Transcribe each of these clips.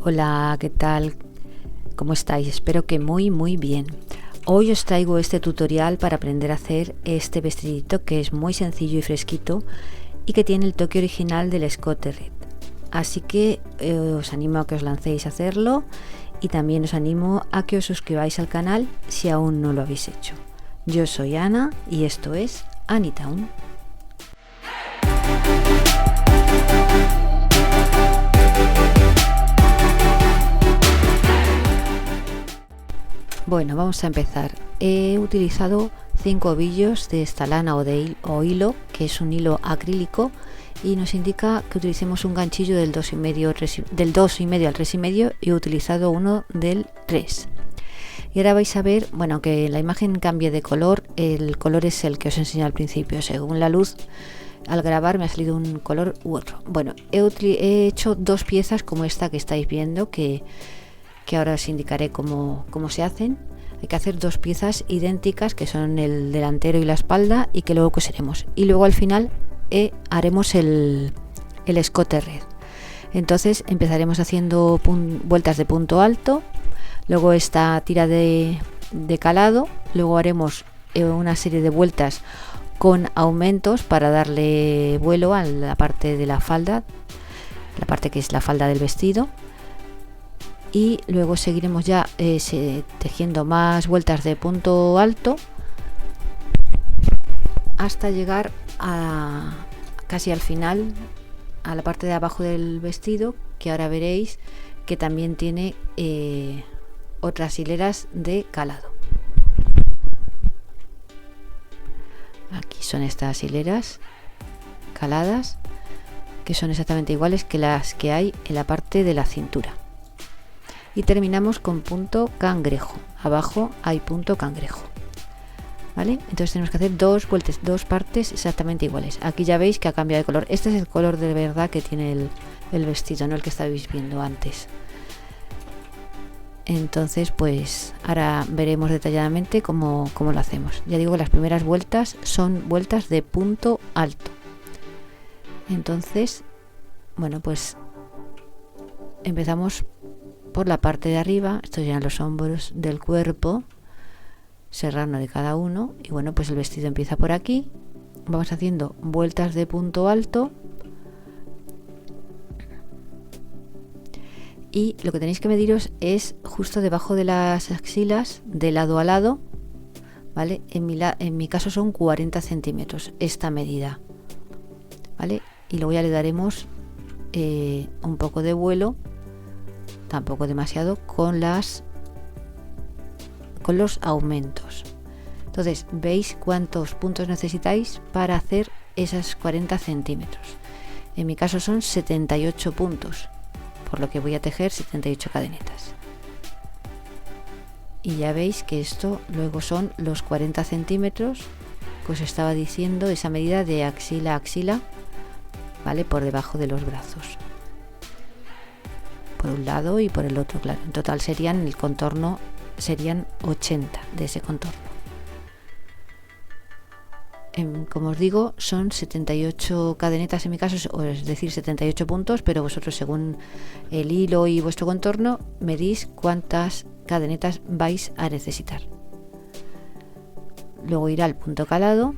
Hola, ¿qué tal? ¿Cómo estáis? Espero que muy bien. Hoy os traigo este tutorial para aprender a hacer este vestidito que es muy sencillo y fresquito y que tiene el toque original del escote red. Así que os animo a que os lancéis a hacerlo y también os animo a que os suscribáis al canal si aún no lo habéis hecho. Yo soy Ana y esto es Anytown. Bueno, vamos a empezar. He utilizado 5 ovillos de esta lana o hilo, que es un hilo acrílico, y nos indica que utilicemos un ganchillo del 2,5 al 3,5 y he utilizado uno del 3. Y ahora vais a ver, bueno, aunque la imagen cambie de color, el color es el que os enseñé al principio. Según la luz, al grabar me ha salido un color u otro. Bueno, he hecho 2 piezas como esta que estáis viendo, que ahora os indicaré cómo se hacen. Hay que hacer 2 piezas idénticas, que son el delantero y la espalda, y que luego coseremos. Y luego al final haremos el escote red. Entonces empezaremos haciendo vueltas de punto alto, luego esta tira de calado, luego haremos una serie de vueltas con aumentos para darle vuelo a la parte de la falda, la parte que es la falda del vestido. Y luego seguiremos ya tejiendo más vueltas de punto alto hasta llegar casi al final, a la parte de abajo del vestido, que ahora veréis que también tiene otras hileras de calado. Aquí son estas hileras caladas, que son exactamente iguales que las que hay en la parte de la cintura. Y terminamos con punto cangrejo. Abajo hay punto cangrejo, ¿vale? Entonces tenemos que hacer 2 vueltas, 2 partes exactamente iguales. Aquí ya veis que ha cambiado de color. Este es el color de verdad que tiene el vestido, no el que estabais viendo antes. Entonces pues ahora veremos detalladamente cómo lo hacemos. Ya digo, las primeras vueltas son vueltas de punto alto. Entonces, bueno, pues empezamos por la parte de arriba. Estos ya los hombros del cuerpo, serrano de cada uno, y bueno, pues el vestido empieza por aquí. Vamos haciendo vueltas de punto alto y lo que tenéis que mediros es justo debajo de las axilas, de lado a lado, ¿vale? En mi caso son 40 centímetros esta medida, ¿vale? Y luego ya le daremos un poco de vuelo, tampoco demasiado, con los aumentos. Entonces veis cuántos puntos necesitáis para hacer esas 40 centímetros. En mi caso son 78 puntos, por lo que voy a tejer 78 cadenetas. Y ya veis que esto luego son los 40 centímetros que os estaba diciendo, esa medida de axila a axila, ¿vale? Por debajo de los brazos, por un lado y por el otro, claro. En total serían, el contorno serían 80 de ese contorno. Como os digo, son 78 cadenetas en mi caso, es decir, 78 puntos, pero vosotros, según el hilo y vuestro contorno, medís cuántas cadenetas vais a necesitar. Luego irá el punto calado,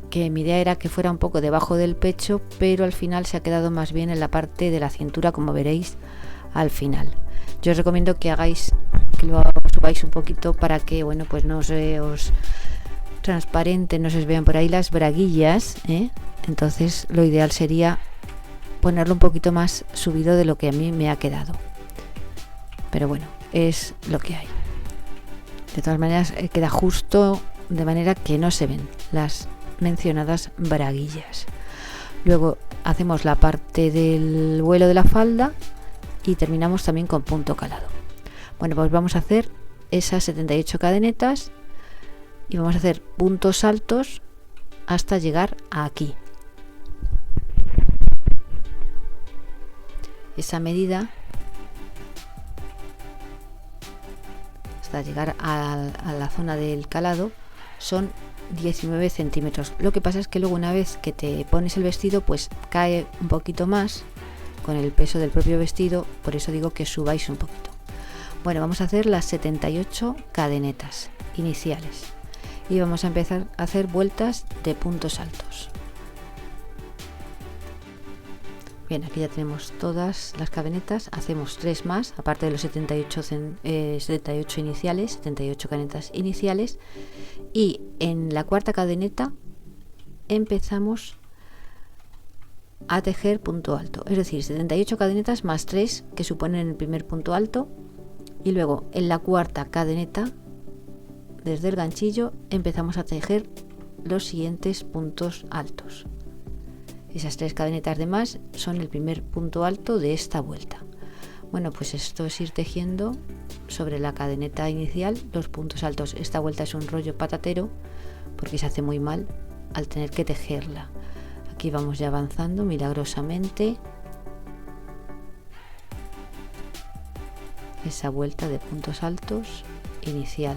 que mi idea era que fuera un poco debajo del pecho, pero al final se ha quedado más bien en la parte de la cintura, como veréis al final. Yo os recomiendo que lo subáis un poquito para que, bueno, pues no se os transparente, no se os vean por ahí las braguillas, ¿eh? Entonces lo ideal sería ponerlo un poquito más subido de lo que a mí me ha quedado, pero bueno, es lo que hay. De todas maneras queda justo, de manera que no se ven las mencionadas braguillas. Luego hacemos la parte del vuelo de la falda y terminamos también con punto calado. Bueno, pues vamos a hacer esas 78 cadenetas y vamos a hacer puntos altos hasta llegar a aquí. Esa medida hasta llegar a la zona del calado son 19 centímetros. Lo que pasa es que luego, una vez que te pones el vestido, pues cae un poquito más con el peso del propio vestido, por eso digo que subáis un poquito. Bueno, vamos a hacer las 78 cadenetas iniciales y vamos a empezar a hacer vueltas de puntos altos. Bien, aquí ya tenemos todas las cadenetas, hacemos 3 más, aparte de los 78 iniciales, 78 cadenetas iniciales, y en la cuarta cadeneta empezamos a tejer punto alto, es decir, 78 cadenetas más 3 que suponen el primer punto alto, y luego en la cuarta cadeneta, desde el ganchillo, empezamos a tejer los siguientes puntos altos. Esas 3 cadenetas de más son el primer punto alto de esta vuelta. Bueno, pues esto es ir tejiendo sobre la cadeneta inicial los puntos altos. Esta vuelta es un rollo patatero porque se hace muy mal al tener que tejerla. Aquí vamos ya avanzando milagrosamente esa vuelta de puntos altos inicial.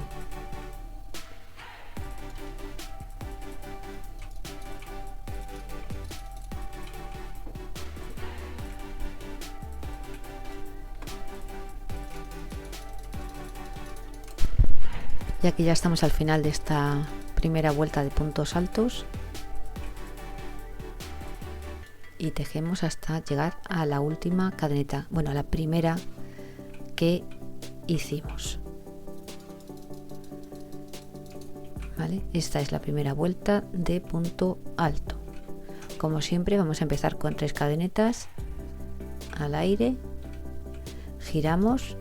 Y aquí ya estamos al final de esta primera vuelta de puntos altos y tejemos hasta llegar a la última cadeneta, bueno, a la primera que hicimos. ¿Vale? Esta es la primera vuelta de punto alto. Como siempre, vamos a empezar con 3 cadenetas al aire, giramos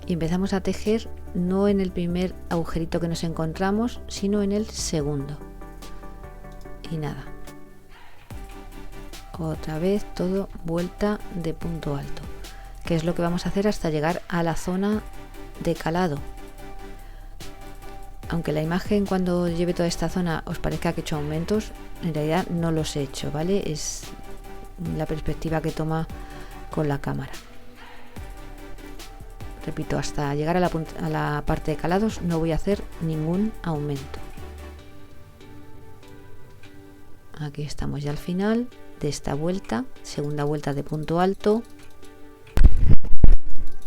y empezamos a tejer no en el primer agujerito que nos encontramos, sino en el segundo. Y nada, otra vez todo vuelta de punto alto, que es lo que vamos a hacer hasta llegar a la zona de calado. Aunque la imagen cuando lleve toda esta zona os parezca que he hecho aumentos, en realidad no los he hecho, ¿vale? Es la perspectiva que toma con la cámara. Repito, hasta llegar a la parte de calados no voy a hacer ningún aumento. Aquí estamos ya al final de esta vuelta, segunda vuelta de punto alto.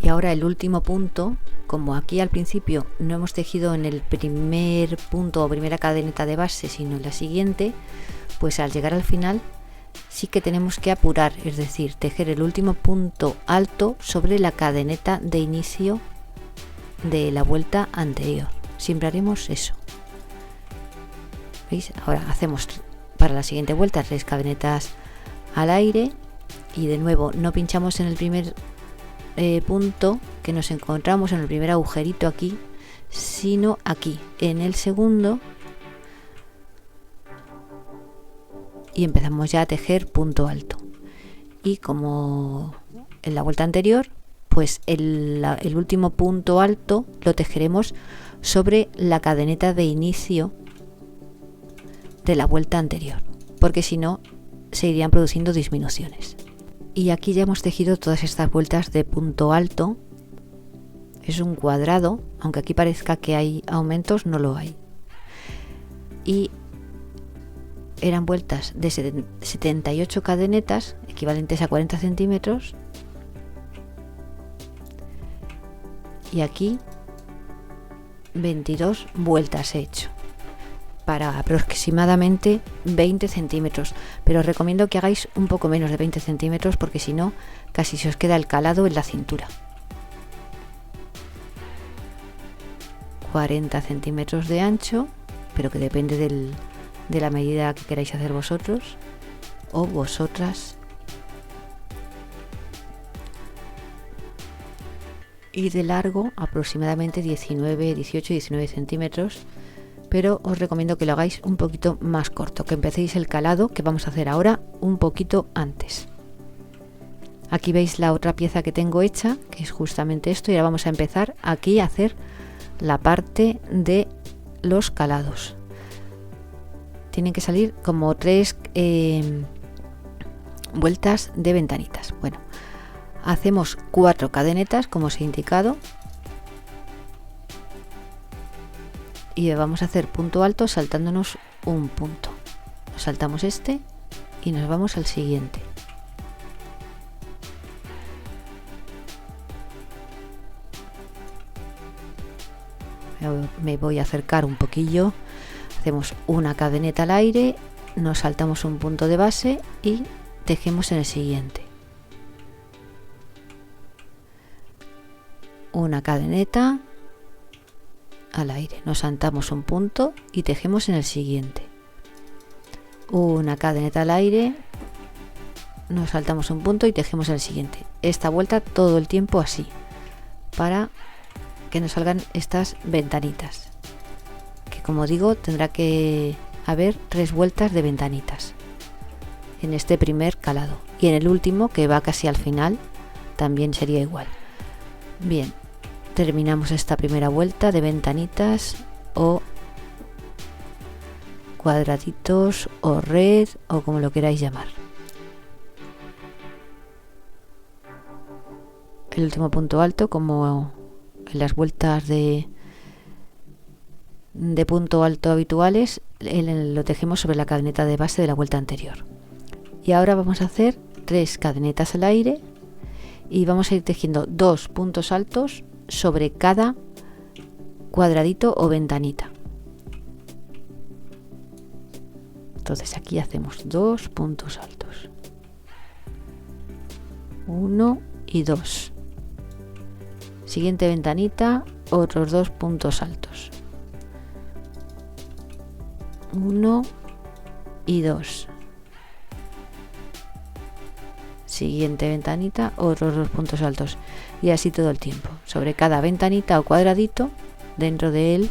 Y ahora el último punto, como aquí al principio no hemos tejido en el primer punto o primera cadeneta de base, sino en la siguiente, pues al llegar al final sí que tenemos que apurar, es decir, tejer el último punto alto sobre la cadeneta de inicio de la vuelta anterior. Siempre haremos eso. ¿Veis? Ahora hacemos para la siguiente vuelta 3 cadenetas al aire y de nuevo no pinchamos en el primer punto que nos encontramos, en el primer agujerito aquí, sino aquí en el segundo, y empezamos ya a tejer punto alto. Y como en la vuelta anterior, pues el último punto alto lo tejeremos sobre la cadeneta de inicio de la vuelta anterior, porque si no se irían produciendo disminuciones. Y aquí ya hemos tejido todas estas vueltas de punto alto. Es un cuadrado, aunque aquí parezca que hay aumentos, no lo hay. Y eran vueltas de 78 cadenetas, equivalentes a 40 centímetros. Y aquí 22 vueltas he hecho, para aproximadamente 20 centímetros, pero os recomiendo que hagáis un poco menos de 20 centímetros porque si no casi se os queda el calado en la cintura. 40 centímetros de ancho, pero que depende de la medida que queráis hacer vosotros o vosotras. Y de largo aproximadamente 18 y 19 centímetros, pero os recomiendo que lo hagáis un poquito más corto, que empecéis el calado que vamos a hacer ahora un poquito antes. Aquí veis la otra pieza que tengo hecha, que es justamente esto, y ahora vamos a empezar aquí a hacer la parte de los calados. Tienen que salir como 3 vueltas de ventanitas. Bueno, hacemos 4 cadenetas como os he indicado y vamos a hacer punto alto saltándonos un punto. Nos saltamos este y nos vamos al siguiente. Me voy a acercar un poquillo, hacemos una cadeneta al aire, nos saltamos un punto de base y tejemos en el siguiente. Una cadeneta al aire, nos saltamos un punto y tejemos en el siguiente. Una cadeneta al aire, nos saltamos un punto y tejemos en el siguiente. Esta vuelta todo el tiempo así, para que nos salgan estas ventanitas, que como digo tendrá que haber 3 vueltas de ventanitas en este primer calado, y en el último, que va casi al final, también sería igual. Bien, terminamos esta primera vuelta de ventanitas o cuadraditos o red o como lo queráis llamar. El último punto alto, como en las vueltas de punto alto habituales, lo tejemos sobre la cadeneta de base de la vuelta anterior. Y ahora vamos a hacer 3 cadenetas al aire y vamos a ir tejiendo 2 puntos altos sobre cada cuadradito o ventanita. Entonces aquí hacemos 2 puntos altos, 1 y 2. Siguiente ventanita, otros 2 puntos altos, 1 y 2. Siguiente ventanita, otros 2 puntos altos, y así todo el tiempo. Sobre cada ventanita o cuadradito, dentro de él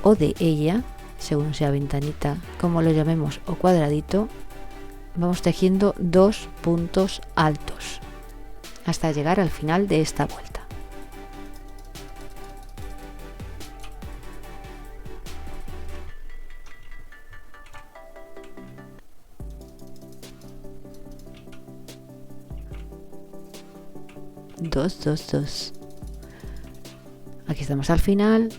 o de ella, según sea ventanita, como lo llamemos, o cuadradito, vamos tejiendo 2 puntos altos hasta llegar al final de esta vuelta. Dos. Aquí estamos al final.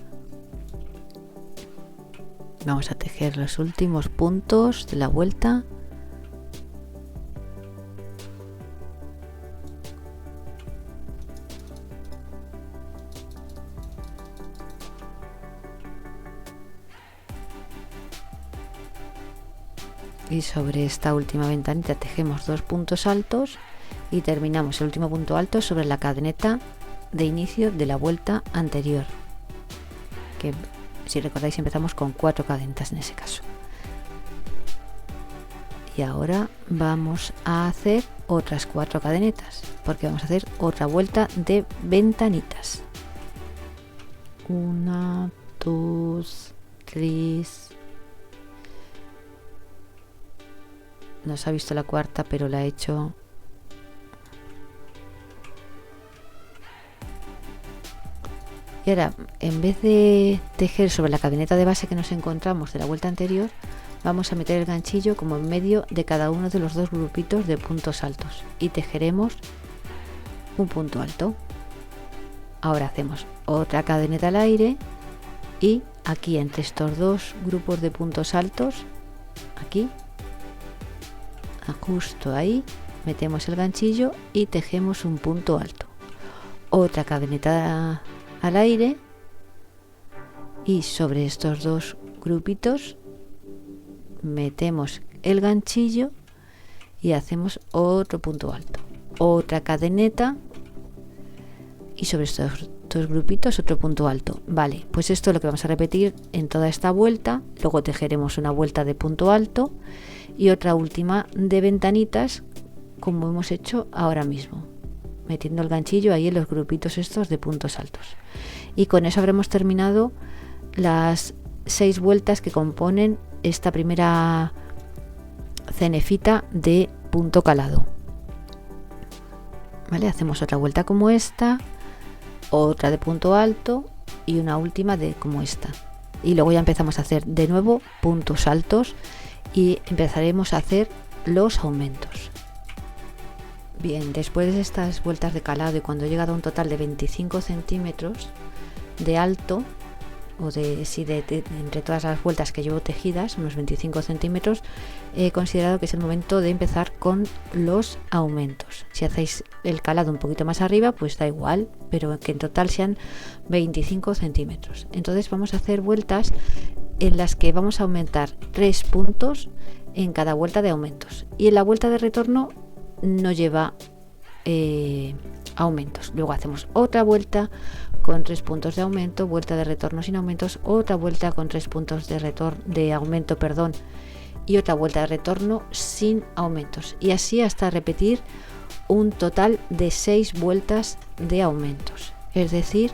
Vamos a tejer los últimos puntos de la vuelta. Y sobre esta última ventanita tejemos 2 puntos altos y terminamos el último punto alto sobre la cadeneta de inicio de la vuelta anterior, que si recordáis empezamos con 4 cadenetas en ese caso. Y ahora vamos a hacer otras 4 cadenetas, porque vamos a hacer otra vuelta de ventanitas. 1, 2, 3. No se ha visto la cuarta, pero la he hecho. Y ahora, en vez de tejer sobre la cadeneta de base que nos encontramos de la vuelta anterior, vamos a meter el ganchillo como en medio de cada uno de los 2 grupitos de puntos altos y tejeremos un punto alto. Ahora hacemos otra cadeneta al aire y aquí entre estos 2 grupos de puntos altos, aquí, justo ahí, metemos el ganchillo y tejemos un punto alto. Otra cadeneta al aire y sobre estos 2 grupitos metemos el ganchillo y hacemos otro punto alto, otra cadeneta y sobre estos 2 grupitos otro punto alto. Vale, pues esto es lo que vamos a repetir en toda esta vuelta. Luego tejeremos una vuelta de punto alto y otra última de ventanitas, como hemos hecho ahora mismo, metiendo el ganchillo ahí en los grupitos estos de puntos altos. Y con eso habremos terminado las 6 vueltas que componen esta primera cenefita de punto calado. Vale, hacemos otra vuelta como esta, otra de punto alto y una última de como esta. Y luego ya empezamos a hacer de nuevo puntos altos y empezaremos a hacer los aumentos. Bien, después de estas vueltas de calado y cuando he llegado a un total de 25 centímetros de alto, o entre todas las vueltas que llevo tejidas, unos 25 centímetros, he considerado que es el momento de empezar con los aumentos. Si hacéis el calado un poquito más arriba, pues da igual, pero que en total sean 25 centímetros. Entonces vamos a hacer vueltas en las que vamos a aumentar 3 puntos en cada vuelta de aumentos, y en la vuelta de retorno no lleva aumentos. Luego hacemos otra vuelta con 3 puntos de aumento, vuelta de retorno sin aumentos, otra vuelta con 3 puntos de aumento, y otra vuelta de retorno sin aumentos, y así hasta repetir un total de 6 vueltas de aumentos. Es decir,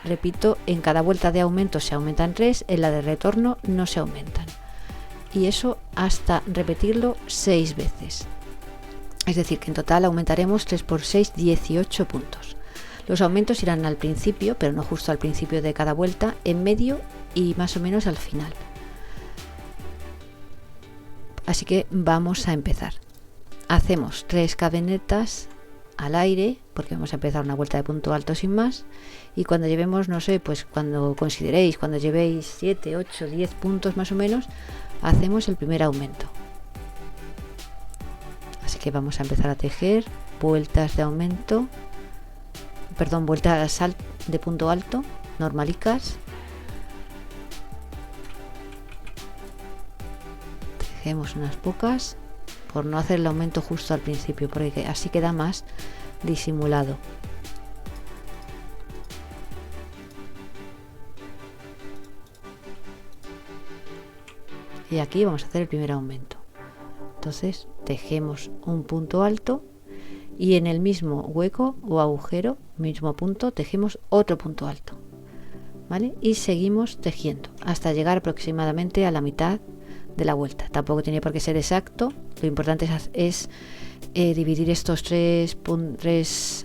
repito, en cada vuelta de aumento se aumentan 3, en la de retorno no se aumentan, y eso hasta repetirlo 6 veces. Es decir, que en total aumentaremos 3 por 6, 18 puntos. Los aumentos irán al principio, pero no justo al principio de cada vuelta, en medio y más o menos al final. Así que vamos a empezar. Hacemos 3 cadenetas al aire, porque vamos a empezar una vuelta de punto alto sin más, y cuando llevemos, no sé, pues cuando consideréis, cuando llevéis 7, 8, 10 puntos más o menos, hacemos el primer aumento. Así que vamos a empezar a tejer vueltas de aumento, vueltas de punto alto, normalicas. Tejemos unas pocas, por no hacer el aumento justo al principio, porque así queda más disimulado. Y aquí vamos a hacer el primer aumento. Entonces tejemos un punto alto y en el mismo hueco o agujero, mismo punto, tejemos otro punto alto, ¿vale? Y seguimos tejiendo hasta llegar aproximadamente a la mitad de la vuelta. Tampoco tiene por qué ser exacto, lo importante es dividir estos 3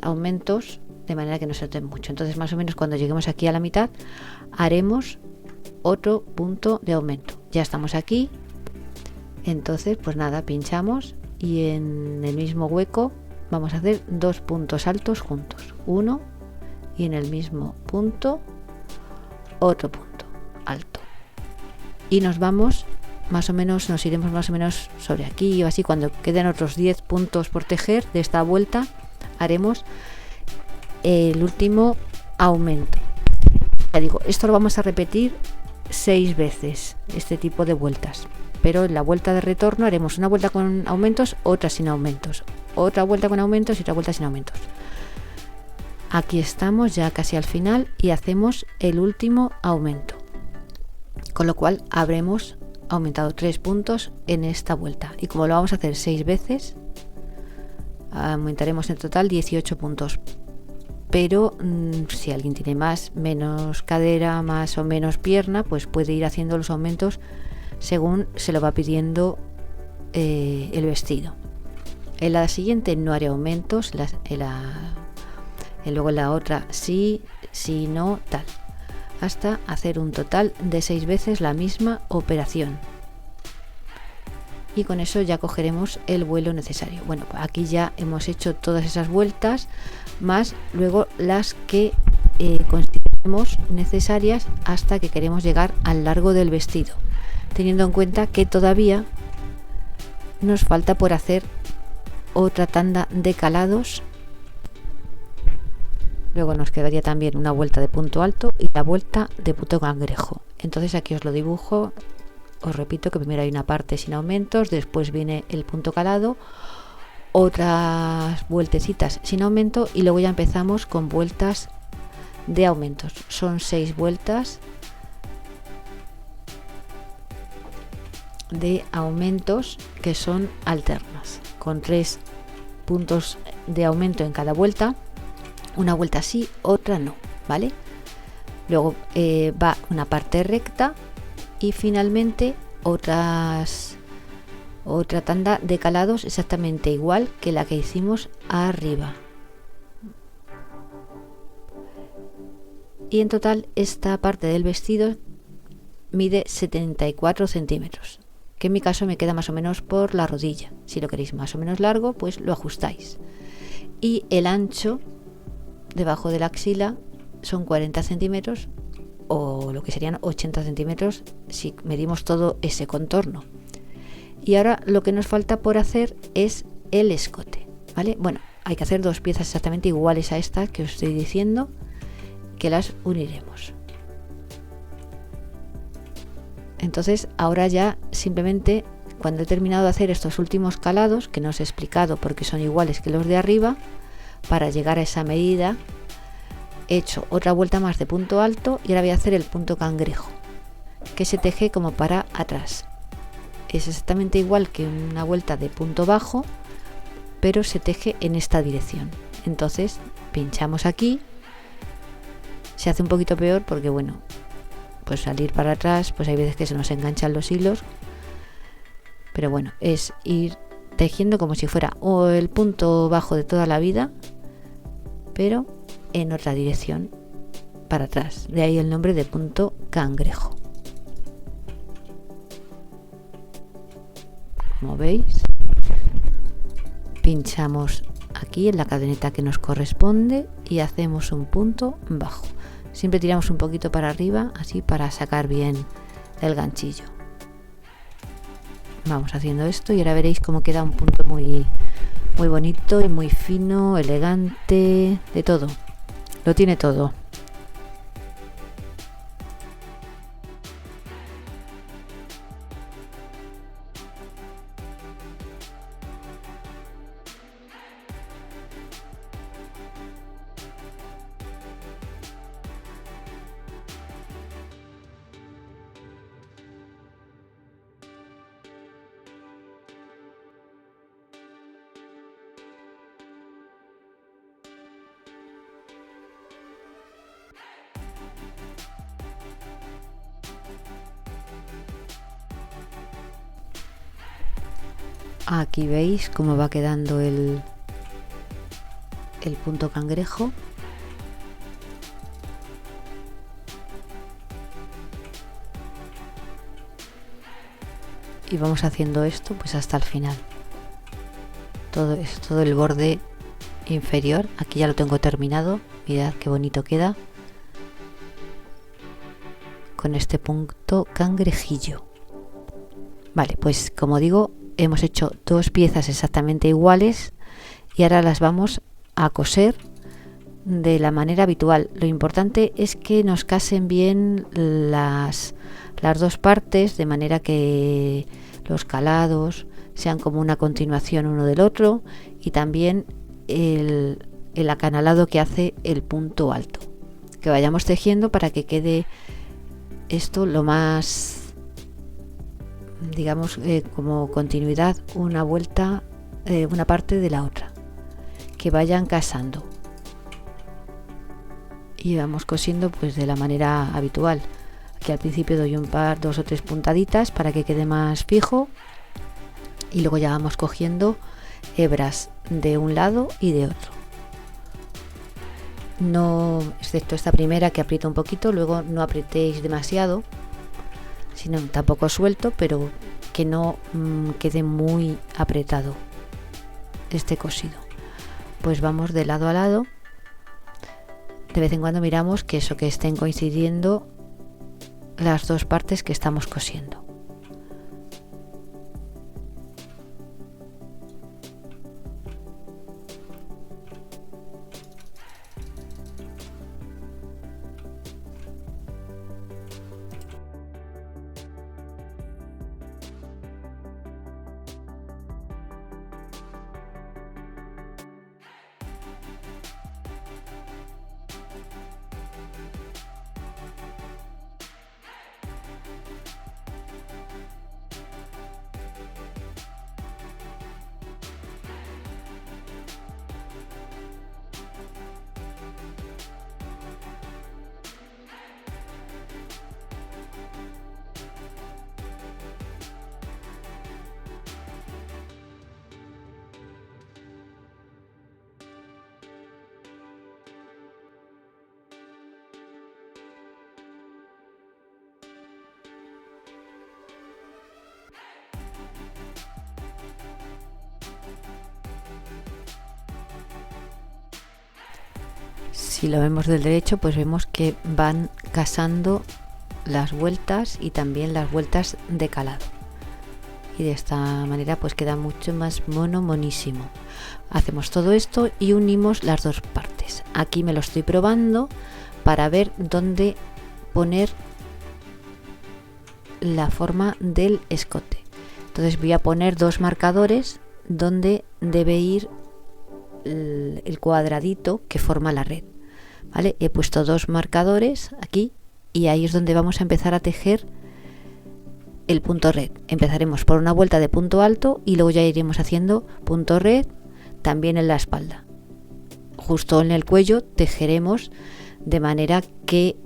aumentos de manera que no se noten mucho. Entonces más o menos cuando lleguemos aquí a la mitad haremos otro punto de aumento. Ya estamos aquí, entonces pues nada, pinchamos y en el mismo hueco vamos a hacer 2 puntos altos juntos, uno, y en el mismo punto otro punto alto, y nos vamos más o menos, nos iremos más o menos sobre aquí o así. Cuando queden otros 10 puntos por tejer de esta vuelta haremos el último aumento. Ya digo, esto lo vamos a repetir 6 veces, este tipo de vueltas, pero en la vuelta de retorno haremos una vuelta con aumentos, otra sin aumentos, otra vuelta con aumentos y otra vuelta sin aumentos. Aquí estamos ya casi al final y hacemos el último aumento, con lo cual habremos aumentado 3 puntos en esta vuelta, y como lo vamos a hacer 6 veces aumentaremos en total 18 puntos. Pero si alguien tiene menos cadera, más o menos pierna, pues puede ir haciendo los aumentos según se lo va pidiendo el vestido. En la siguiente no haré aumentos, luego en la otra sí, no, tal, hasta hacer un total de 6 veces la misma operación. Y con eso ya cogeremos el vuelo necesario. Bueno, aquí ya hemos hecho todas esas vueltas, más luego las que consideremos necesarias hasta que queremos llegar al largo del vestido, teniendo en cuenta que todavía nos falta por hacer otra tanda de calados. Luego nos quedaría también una vuelta de punto alto y la vuelta de punto cangrejo. Entonces aquí os lo dibujo. Os repito que primero hay una parte sin aumentos, después viene el punto calado, otras vueltecitas sin aumento y luego ya empezamos con vueltas de aumentos. Son 6 vueltas de aumentos que son alternas, con 3 puntos de aumento en cada vuelta, una vuelta sí, otra no, ¿vale? Luego va una parte recta y finalmente otra tanda de calados exactamente igual que la que hicimos arriba. Y en total esta parte del vestido mide 74 centímetros, que en mi caso me queda más o menos por la rodilla. Si lo queréis más o menos largo, pues lo ajustáis. Y el ancho debajo de la axila son 40 centímetros, o lo que serían 80 centímetros si medimos todo ese contorno. Y ahora lo que nos falta por hacer es el escote, ¿vale? Bueno, hay que hacer 2 piezas exactamente iguales a esta que os estoy diciendo, que las uniremos. Entonces ahora ya simplemente, cuando he terminado de hacer estos últimos calados, que no os he explicado porque son iguales que los de arriba, para llegar a esa medida he hecho otra vuelta más de punto alto y ahora voy a hacer el punto cangrejo, que se teje como para atrás. Es exactamente igual que una vuelta de punto bajo, pero se teje en esta dirección. Entonces pinchamos aquí, se hace un poquito peor porque bueno, pues salir para atrás, pues hay veces que se nos enganchan los hilos, pero bueno, es ir tejiendo como si fuera o el punto bajo de toda la vida, pero en otra dirección para atrás. De ahí el nombre de punto cangrejo. Como veis, pinchamos aquí en la cadeneta que nos corresponde y hacemos un punto bajo. Siempre tiramos un poquito para arriba, así para sacar bien el ganchillo. Vamos haciendo esto y ahora veréis cómo queda un punto muy bonito y muy fino, elegante, de todo. Lo tiene todo. Aquí veis cómo va quedando el punto cangrejo. Y vamos haciendo esto pues hasta el final. Todo el borde inferior. Aquí ya lo tengo terminado. Mirad qué bonito queda con este punto cangrejillo. Vale, pues como digo, hemos hecho 2 piezas exactamente iguales y ahora las vamos a coser de la manera habitual. Lo importante es que nos casen bien las 2 partes, de manera que los calados sean como una continuación uno del otro, y también el acanalado que hace el punto alto, que vayamos tejiendo para que quede esto lo más, digamos, como continuidad, una vuelta, una parte de la otra, que vayan casando y vamos cosiendo pues de la manera habitual. Aquí al principio doy 2 o 3 puntaditas para que quede más fijo y luego ya vamos cogiendo hebras de un lado y de otro. No, excepto esta primera que aprieta un poquito, luego no apretéis demasiado, sino tampoco suelto, pero que no quede muy apretado este cosido. Pues vamos de lado a lado. De vez en cuando miramos que estén coincidiendo las 2 partes que estamos cosiendo. Si lo vemos del derecho, pues vemos que van casando las vueltas y también las vueltas de calado, y de esta manera pues queda mucho más monísimo. Hacemos todo esto y unimos las dos partes. Aquí me lo estoy probando para ver dónde poner la forma del escote. Entonces voy a poner dos marcadores donde debe ir el cuadradito que forma la red, ¿vale? He puesto dos marcadores aquí y ahí es donde vamos a empezar a tejer el punto red. Empezaremos por una vuelta de punto alto y luego ya iremos haciendo punto red también en la espalda. Justo en el cuello tejeremos de manera que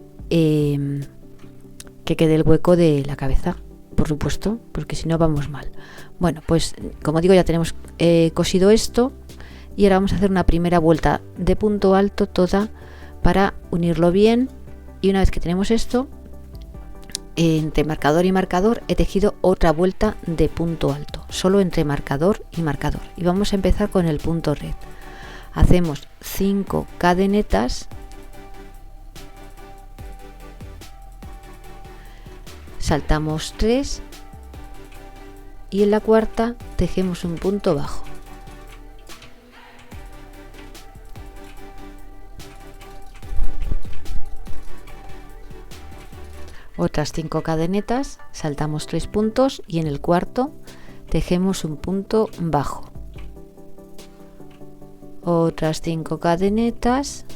quede el hueco de la cabeza, por supuesto, porque si no vamos mal. Bueno, pues como digo, ya tenemos cosido esto y ahora vamos a hacer una primera vuelta de punto alto toda para unirlo bien, y una vez que tenemos esto, entre marcador y marcador he tejido otra vuelta de punto alto, solo entre marcador y marcador, y vamos a empezar con el punto red. Hacemos 5 cadenetas, saltamos 3 y en la cuarta tejemos un punto bajo. Otras 5 cadenetas, saltamos 3 puntos y en el cuarto tejemos un punto bajo. Otras 5 cadenetas,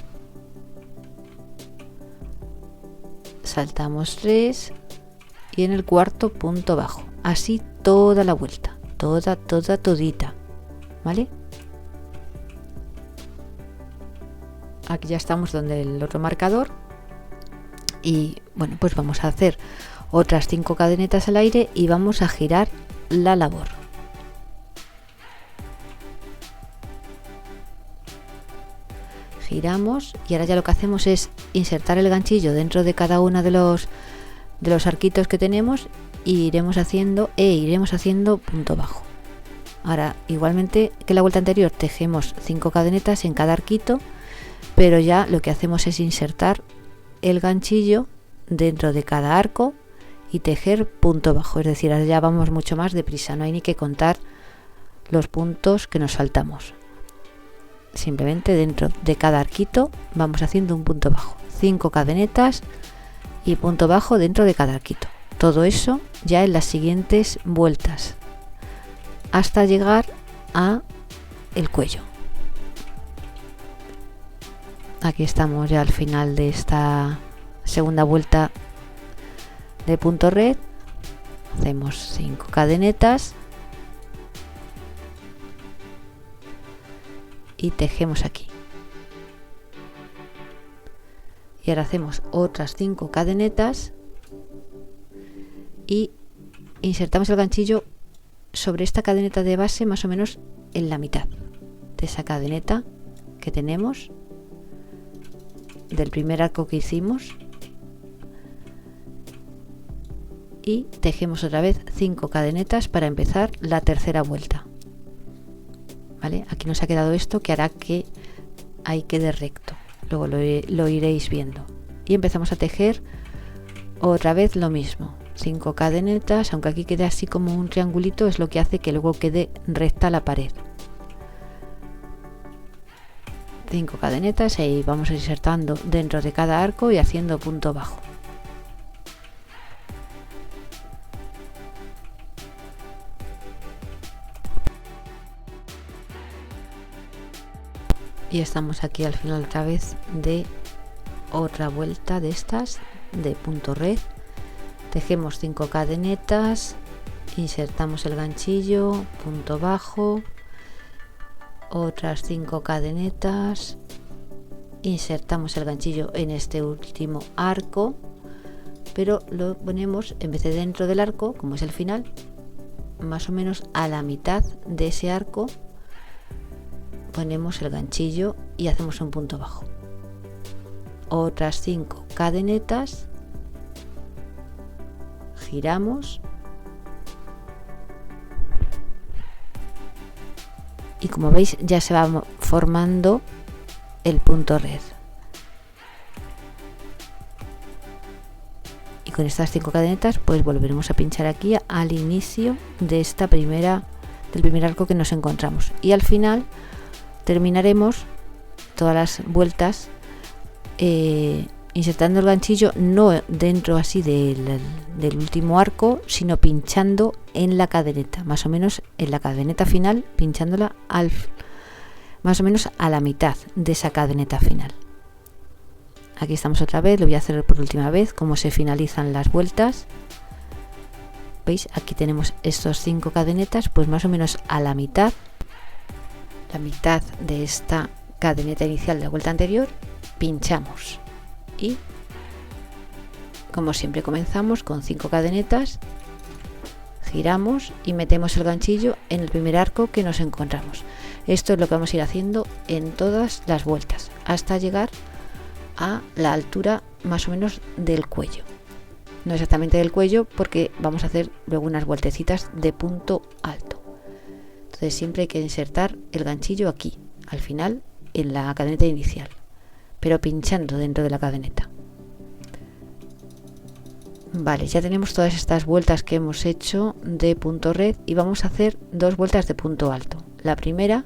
saltamos 3 y en el cuarto punto bajo. Así toda la vuelta, todita, ¿vale? Aquí ya estamos donde el otro marcador. Y bueno, pues vamos a hacer otras 5 cadenetas al aire y vamos a girar la labor. Giramos y ahora ya lo que hacemos es insertar el ganchillo dentro de cada uno de los arquitos que tenemos y iremos haciendo punto bajo. Ahora, igualmente que la vuelta anterior, tejemos 5 cadenetas en cada arquito, pero ya lo que hacemos es insertar el ganchillo dentro de cada arco y tejer punto bajo, es decir, ahora ya vamos mucho más deprisa, no hay ni que contar los puntos que nos saltamos, simplemente dentro de cada arquito vamos haciendo un punto bajo, 5 cadenetas y punto bajo dentro de cada arquito, todo eso ya en las siguientes vueltas hasta llegar a el cuello. Aquí estamos ya al final de esta segunda vuelta de punto red. Hacemos 5 cadenetas y tejemos aquí. Y ahora hacemos otras 5 cadenetas y insertamos el ganchillo sobre esta cadeneta de base, más o menos en la mitad de esa cadeneta que tenemos del primer arco que hicimos, y tejemos otra vez 5 cadenetas para empezar la tercera vuelta, ¿vale? Aquí nos ha quedado esto que hará que ahí quede recto, luego lo iréis viendo, y empezamos a tejer otra vez lo mismo, 5 cadenetas, aunque aquí quede así como un triangulito, es lo que hace que luego quede recta la pared. 5 cadenetas y vamos insertando dentro de cada arco y haciendo punto bajo. Y estamos aquí al final otra vez de otra vuelta de estas de punto red. Tejemos 5 cadenetas, insertamos el ganchillo, punto bajo, otras 5 cadenetas, insertamos el ganchillo en este último arco, pero lo ponemos en vez de dentro del arco, como es el final, más o menos a la mitad de ese arco ponemos el ganchillo y hacemos un punto bajo. Otras 5 cadenetas, giramos y como veis ya se va formando el punto red. con estas 5 cadenetas pues volveremos a pinchar aquí al inicio de esta del primer arco que nos encontramos, y al final terminaremos todas las vueltas insertando el ganchillo no dentro así del último arco, sino pinchando en la cadeneta, más o menos en la cadeneta final, pinchándola más o menos a la mitad de esa cadeneta final. Aquí estamos otra vez, lo voy a hacer por última vez cómo se finalizan las vueltas. ¿Veis? Aquí tenemos estos 5 cadenetas, pues más o menos a la mitad de esta cadeneta inicial de la vuelta anterior, pinchamos. Y como siempre comenzamos con 5 cadenetas, giramos y metemos el ganchillo en el primer arco que nos encontramos. Esto es lo que vamos a ir haciendo en todas las vueltas hasta llegar a la altura más o menos del cuello. No exactamente del cuello, porque vamos a hacer luego unas vueltecitas de punto alto. Entonces siempre hay que insertar el ganchillo aquí, al final, en la cadeneta inicial, pero pinchando dentro de la cadeneta. Vale, ya tenemos todas estas vueltas que hemos hecho de punto red y vamos a hacer 2 vueltas de punto alto. La primera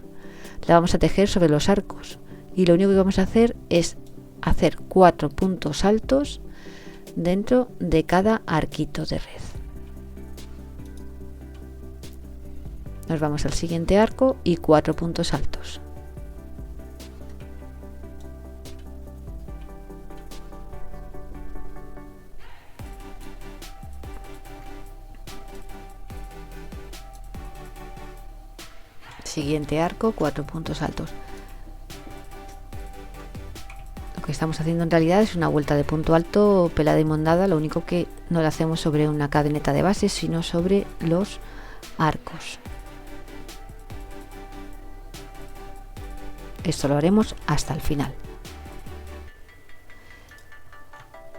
la vamos a tejer sobre los arcos y lo único que vamos a hacer es hacer 4 puntos altos dentro de cada arquito de red. Nos vamos al siguiente arco y 4 puntos altos. Siguiente arco, 4 puntos altos. Lo que estamos haciendo en realidad es una vuelta de punto alto pelada y mondada, lo único que no la hacemos sobre una cadeneta de base, sino sobre los arcos. Esto lo haremos hasta el final.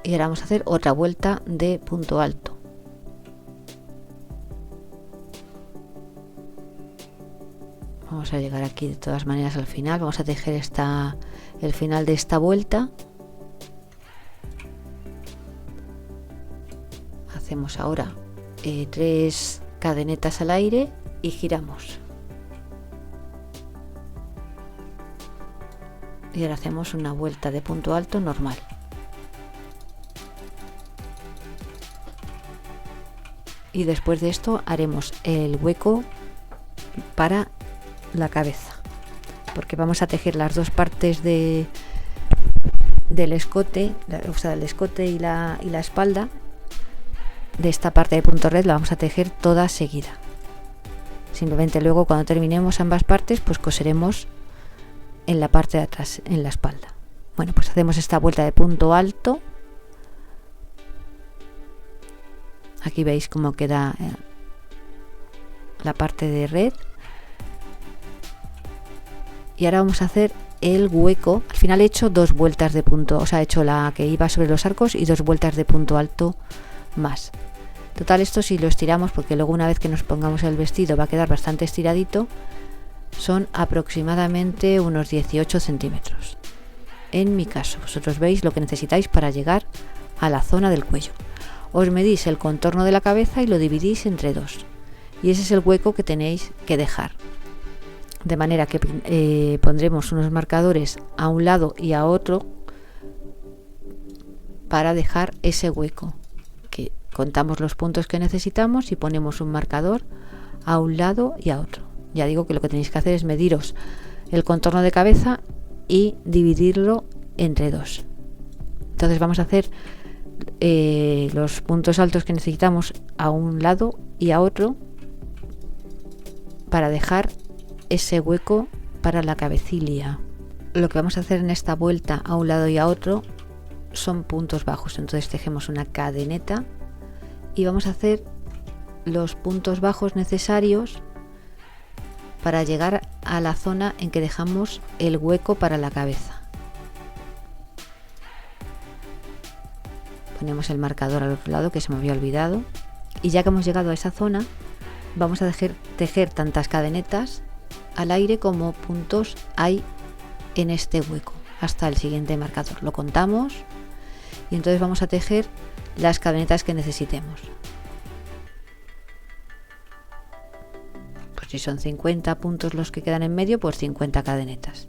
Y ahora vamos a hacer otra vuelta de punto alto. Vamos a llegar aquí de todas maneras al final. Vamos a tejer el final de esta vuelta. Hacemos ahora 3 cadenetas al aire y giramos. Y ahora hacemos una vuelta de punto alto normal. Y después de esto haremos el hueco para la cabeza, porque vamos a tejer las dos partes del escote, o sea, del escote y la espalda de esta parte de punto red la vamos a tejer toda seguida. Simplemente luego cuando terminemos ambas partes pues coseremos en la parte de atrás, en la espalda. Bueno, pues hacemos esta vuelta de punto alto. Aquí veis cómo queda la parte de red. Y ahora vamos a hacer el hueco. Al final he hecho 2 vueltas de punto, o sea, he hecho la que iba sobre los arcos y 2 vueltas de punto alto más. Total, esto si lo estiramos, porque luego una vez que nos pongamos el vestido va a quedar bastante estiradito, son aproximadamente unos 18 centímetros. En mi caso, vosotros veis lo que necesitáis para llegar a la zona del cuello. Os medís el contorno de la cabeza y lo dividís entre 2. Y ese es el hueco que tenéis que dejar. De manera que pondremos unos marcadores a un lado y a otro para dejar ese hueco, que contamos los puntos que necesitamos y ponemos un marcador a un lado y a otro. Ya digo que lo que tenéis que hacer es mediros el contorno de cabeza y dividirlo entre 2. Entonces vamos a hacer los puntos altos que necesitamos a un lado y a otro para dejar ese hueco para la cabecilla. Lo que vamos a hacer en esta vuelta a un lado y a otro son puntos bajos. Entonces tejemos una cadeneta y vamos a hacer los puntos bajos necesarios para llegar a la zona en que dejamos el hueco para la cabeza. Ponemos el marcador al otro lado, que se me había olvidado, y ya que hemos llegado a esa zona vamos a tejer tantas cadenetas al aire como puntos hay en este hueco hasta el siguiente marcador. Lo contamos y entonces vamos a tejer las cadenetas que necesitemos. Pues si son 50 puntos los que quedan en medio, pues 50 cadenetas.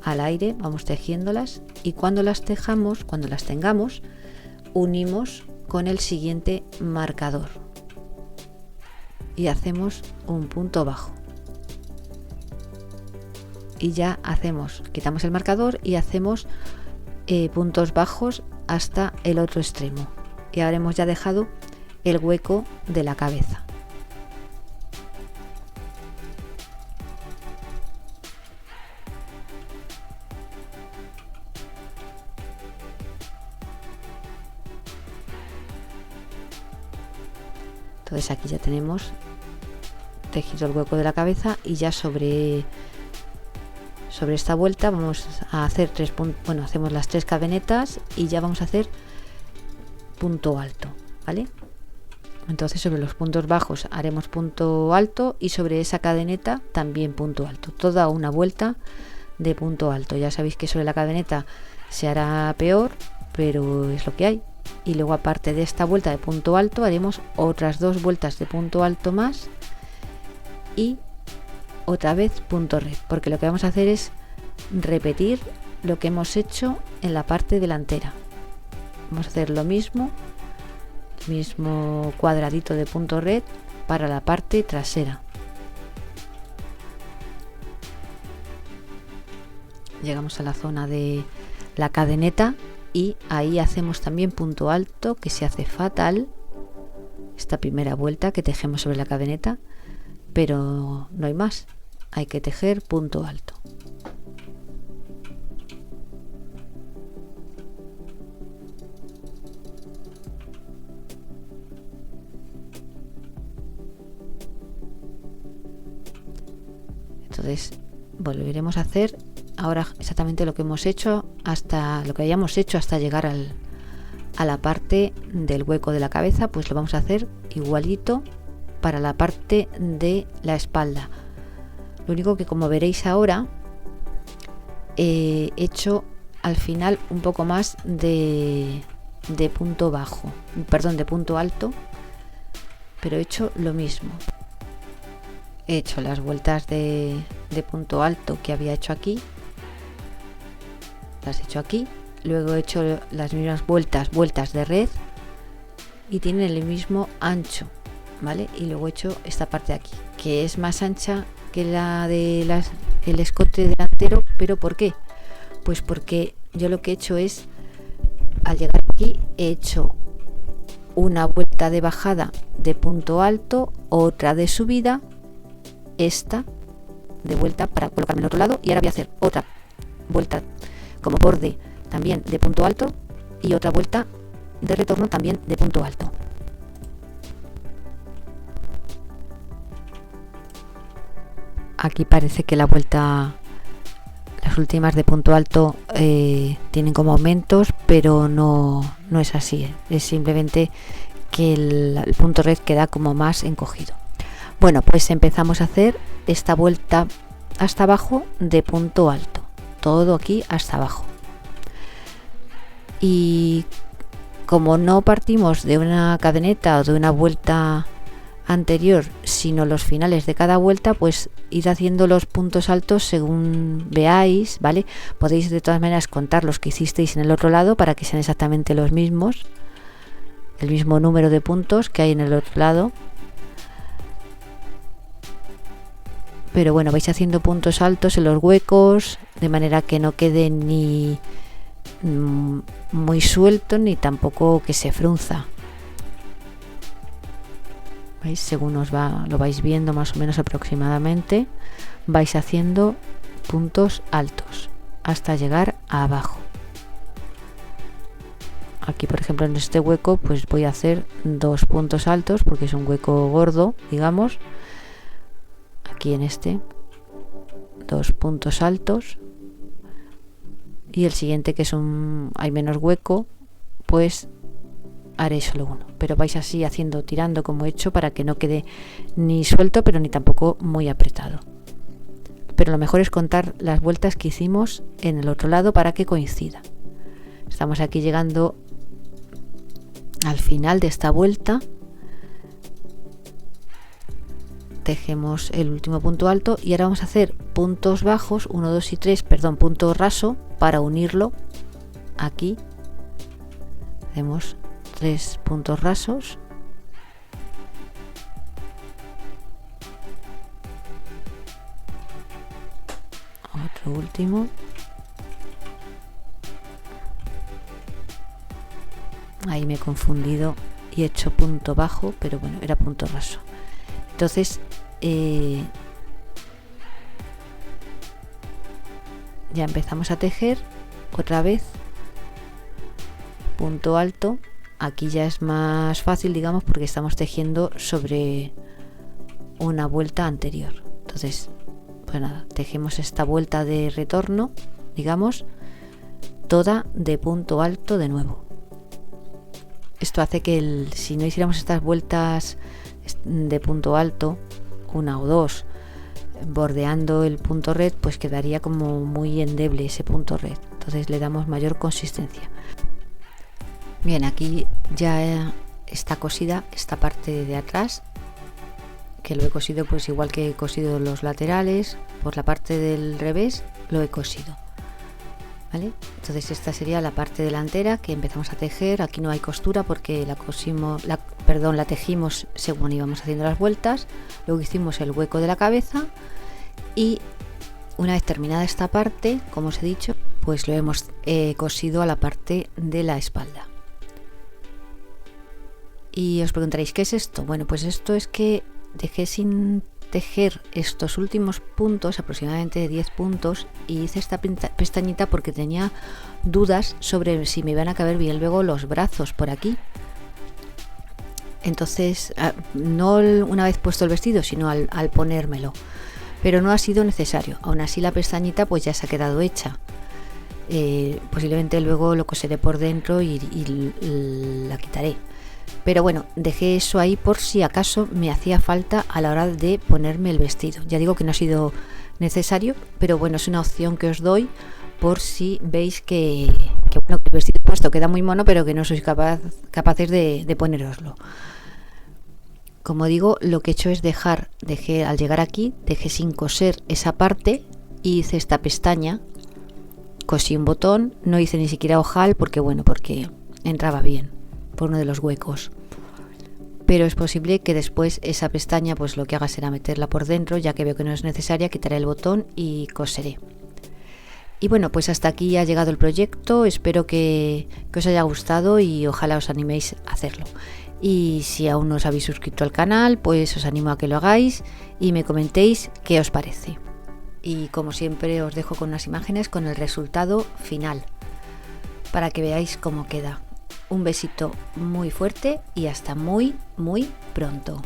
Al aire vamos tejiéndolas y cuando las tejamos, cuando las tengamos, unimos con el siguiente marcador y hacemos un punto bajo. Y ya quitamos el marcador y hacemos puntos bajos hasta el otro extremo. Y ahora hemos ya dejado el hueco de la cabeza. Entonces aquí ya tenemos tejido el hueco de la cabeza y ya sobre esta vuelta vamos a hacer hacemos las 3 cadenetas y ya vamos a hacer punto alto, ¿vale? Entonces sobre los puntos bajos haremos punto alto y sobre esa cadeneta también punto alto, toda una vuelta de punto alto. Ya sabéis que sobre la cadeneta se hará peor, pero es lo que hay. Y luego, aparte de esta vuelta de punto alto, haremos otras 2 vueltas de punto alto más y otra vez punto red, porque lo que vamos a hacer es repetir lo que hemos hecho en la parte delantera. Vamos a hacer lo mismo cuadradito de punto red para la parte trasera. Llegamos a la zona de la cadeneta y ahí hacemos también punto alto, que se hace fatal esta primera vuelta que tejemos sobre la cadeneta, pero no hay más, hay que tejer punto alto. Entonces volveremos a hacer ahora exactamente lo que hemos hecho hayamos hecho hasta llegar a la parte del hueco de la cabeza, pues lo vamos a hacer igualito para la parte de la espalda. Lo único que, como veréis ahora, he hecho al final un poco más de punto bajo, perdón, de punto alto, pero he hecho lo mismo. He hecho las vueltas de punto alto que había hecho aquí, las he hecho aquí, luego he hecho las mismas vueltas de red y tienen el mismo ancho, ¿vale? Y luego he hecho esta parte de aquí, que es más ancha que la de el escote delantero. ¿Pero por qué? Pues porque yo lo que he hecho es, al llegar aquí, he hecho una vuelta de bajada de punto alto, otra de subida, esta de vuelta para colocarme en el otro lado, y ahora voy a hacer otra vuelta como borde también de punto alto y otra vuelta de retorno también de punto alto. Aquí parece que las últimas de punto alto tienen como aumentos, pero no es así, es simplemente que el punto red queda como más encogido. Bueno, pues empezamos a hacer esta vuelta hasta abajo de punto alto, todo aquí hasta abajo. Y como no partimos de una cadeneta o de una vuelta anterior, sino los finales de cada vuelta, pues id haciendo los puntos altos según veáis, ¿vale? Podéis de todas maneras contar los que hicisteis en el otro lado para que sean exactamente los mismos, el mismo número de puntos que hay en el otro lado. Pero bueno, vais haciendo puntos altos en los huecos, de manera que no quede ni muy suelto ni tampoco que se frunza. ¿Veis? Según lo vais viendo más o menos aproximadamente, vais haciendo puntos altos hasta llegar a abajo. Aquí, por ejemplo, en este hueco, pues voy a hacer 2 puntos altos porque es un hueco gordo, digamos. Aquí en este 2 puntos altos, y el siguiente, que hay menos hueco, pues haré solo uno, pero vais así haciendo, tirando como he hecho, para que no quede ni suelto pero ni tampoco muy apretado. Pero lo mejor es contar las vueltas que hicimos en el otro lado para que coincida. Estamos aquí llegando al final de esta vuelta tejemos el último punto alto y ahora vamos a hacer puntos bajos, 1, 2 y 3, perdón, punto raso para unirlo aquí. Hacemos 3 puntos rasos, otro último, ahí me he confundido y he hecho punto bajo, pero bueno, era punto raso. Entonces ya empezamos a tejer otra vez punto alto. Aquí ya es más fácil, digamos, porque estamos tejiendo sobre una vuelta anterior. Entonces, pues nada, tejemos esta vuelta de retorno, digamos, toda de punto alto de nuevo. Esto hace que si no hiciéramos estas vueltas de punto alto, una o dos, bordeando el punto red, pues quedaría como muy endeble ese punto red. Entonces le damos mayor consistencia. Bien, aquí ya está cosida esta parte de atrás, que lo he cosido pues igual que he cosido los laterales. Por la parte del revés lo he cosido, ¿vale? Entonces esta sería la parte delantera que empezamos a tejer. Aquí no hay costura porque la tejimos según íbamos haciendo las vueltas. Luego hicimos el hueco de la cabeza y una vez terminada esta parte, como os he dicho, pues lo hemos cosido a la parte de la espalda. Y os preguntaréis, ¿qué es esto? Bueno, pues esto es que dejé sin tejer estos últimos puntos, aproximadamente 10 puntos, y hice esta pestañita porque tenía dudas sobre si me iban a caber bien luego los brazos por aquí. Entonces, no una vez puesto el vestido, sino al ponérmelo, pero no ha sido necesario. Aún así la pestañita pues ya se ha quedado hecha. Posiblemente luego lo coseré por dentro y la quitaré. Pero bueno, dejé eso ahí por si acaso me hacía falta a la hora de ponerme el vestido. Ya digo que no ha sido necesario, pero bueno, es una opción que os doy por si veis que bueno, que el vestido puesto queda muy mono, pero que no sois capaces de ponéroslo. Como digo, lo que he hecho es dejé al llegar aquí, dejé sin coser esa parte y hice esta pestaña, cosí un botón, no hice ni siquiera ojal porque entraba bien por uno de los huecos, pero es posible que después esa pestaña pues lo que haga será meterla por dentro. Ya que veo que no es necesaria, quitaré el botón y coseré. Y bueno, pues hasta aquí ha llegado el proyecto. Espero que os haya gustado y ojalá os animéis a hacerlo. Y si aún no os habéis suscrito al canal, pues os animo a que lo hagáis y me comentéis qué os parece. Y como siempre os dejo con unas imágenes con el resultado final para que veáis cómo queda. Un besito muy fuerte y hasta muy pronto.